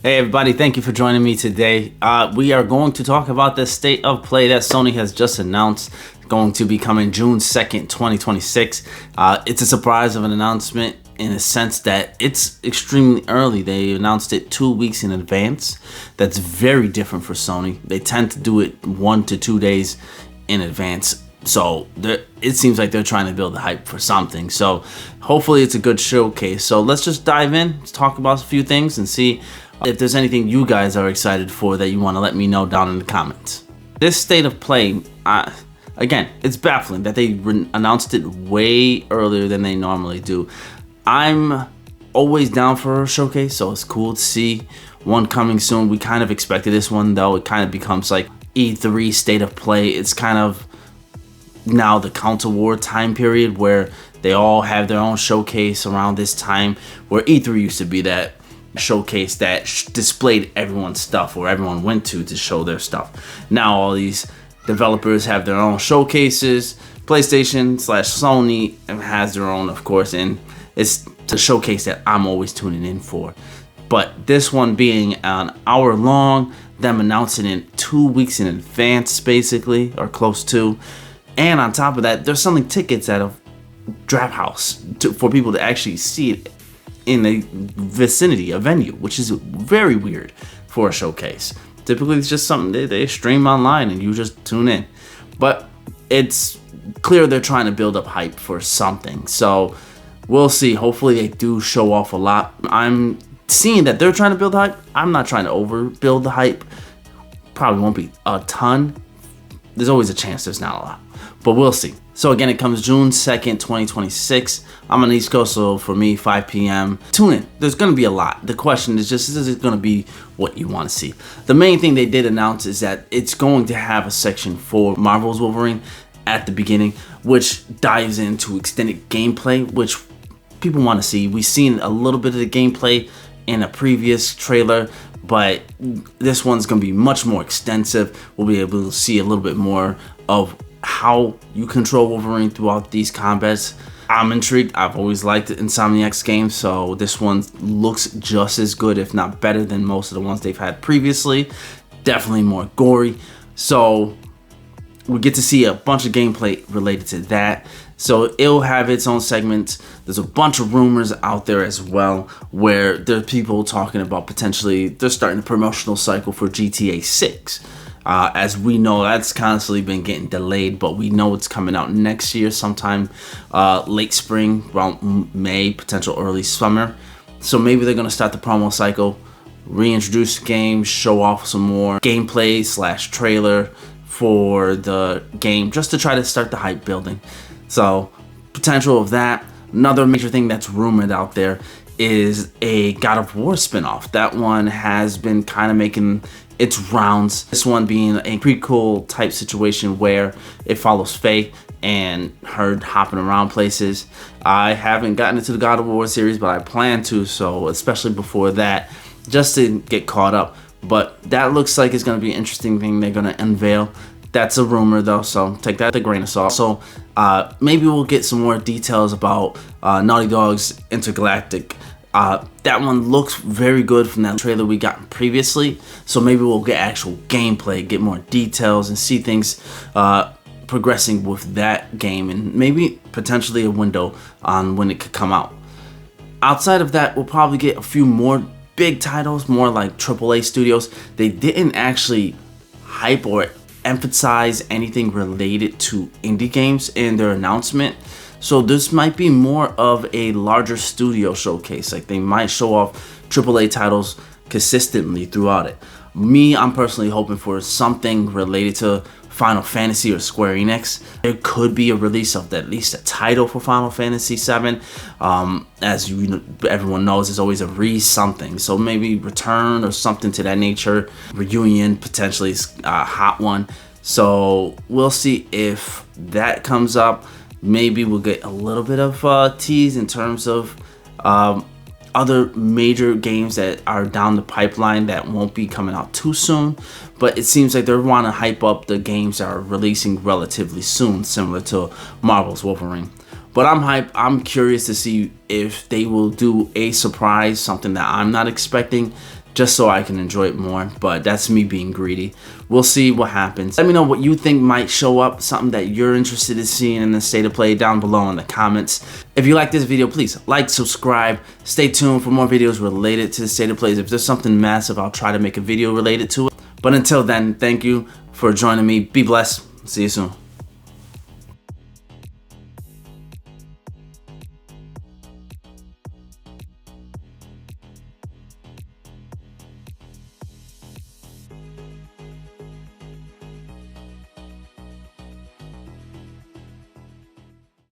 Hey everybody, thank you for joining me today. We are going to talk about the state of play that Sony has just announced, going to be coming June 2nd, 2026. It's a surprise of an announcement in a sense that it's extremely early. They announced it 2 weeks in advance. That's very different for Sony. They tend to do it 1 to 2 days in advance. So it seems like they're trying to build the hype for something. So hopefully it's a good showcase. So let's just dive in, let's talk about a few things and see if there's anything you guys are excited for that you want to let me know down in the comments. This state of play, again, it's baffling that they announced it way earlier than they normally do. I'm always down for a showcase, so it's cool to see one coming soon. We kind of expected this one, though. It kind of becomes like E3 state of play. It's kind of now the counter war time period where they all have their own showcase around this time, where E3 used to be that showcase that displayed everyone's stuff, or everyone went to show their stuff. Now all these developers have their own showcases. PlayStation/Sony has their own, of course, and it's the showcase that I'm always tuning in for. But this one being an hour long, them announcing it 2 weeks in advance basically, or close to, and on top of that they're selling tickets at a draft house for people to actually see it in the vicinity, a venue, which is very weird for a showcase. Typically it's just something they stream online and you just tune in, but it's clear they're trying to build up hype for something. So we'll see. Hopefully they do show off a lot. I'm seeing that they're trying to build hype. I'm not trying to overbuild the hype. Probably won't be a ton. There's always a chance there's not a lot, but we'll see. So again, it comes June 2nd, 2026. I'm on the East Coast, so for me, 5 p.m. Tune in. There's going to be a lot. The question is just, is it going to be what you want to see? The main thing they did announce is that it's going to have a section for Marvel's Wolverine at the beginning, which dives into extended gameplay, which people want to see. We've seen a little bit of the gameplay in a previous trailer, but this one's going to be much more extensive. We'll be able to see a little bit more of how you control Wolverine throughout these combats. I'm intrigued. I've always liked Insomniac's games, so this one looks just as good, if not better, than most of the ones they've had previously. Definitely more gory. So we get to see a bunch of gameplay related to that. So it'll have its own segments. There's a bunch of rumors out there as well, where there are people talking about potentially they're starting a promotional cycle for GTA 6. As we know, that's constantly been getting delayed, but we know it's coming out next year, sometime late spring, around May, potential early summer. So maybe they're gonna start the promo cycle, reintroduce the game, show off some more gameplay / trailer for the game, just to try to start the hype building. So potential of that. Another major thing that's rumored out there is a God of War spinoff. That one has been kind of making its rounds. This one being a prequel type situation where it follows Faye and her hopping around places. I haven't gotten into the God of War series, but I plan to, so especially before that, just to get caught up. But that looks like it's going to be an interesting thing they're going to unveil. That's a rumor though, so take that with a grain of salt. So maybe we'll get some more details about Naughty Dog's Intergalactic. That one looks very good from that trailer we got previously, so maybe we'll get actual gameplay, get more details, and see things progressing with that game, and maybe potentially a window on when it could come out. Outside of that, we'll probably get a few more big titles, more like AAA studios. They didn't actually hype or emphasize anything related to indie games in their announcement. So this might be more of a larger studio showcase. Like they might show off AAA titles consistently throughout it. I'm personally hoping for something related to Final Fantasy or Square Enix. There could be a release of at least a title for Final Fantasy VII. As everyone knows, there's always a something. So maybe Return or something to that nature. Reunion potentially is a hot one. So we'll see if that comes up. Maybe we'll get a little bit of tease in terms of other major games that are down the pipeline that won't be coming out too soon. But it seems like they want to hype up the games that are releasing relatively soon, similar to Marvel's Wolverine. But I'm hyped. I'm curious to see if they will do a surprise, something that I'm not expecting. just so I can enjoy it more, but that's me being greedy. We'll see what happens. Let me know what you think might show up, something that you're interested in seeing in the State of Play down below in the comments. If you like this video, please like, subscribe, stay tuned for more videos related to the State of Plays. If there's something massive, I'll try to make a video related to it. But until then, thank you for joining me. Be blessed. See you soon.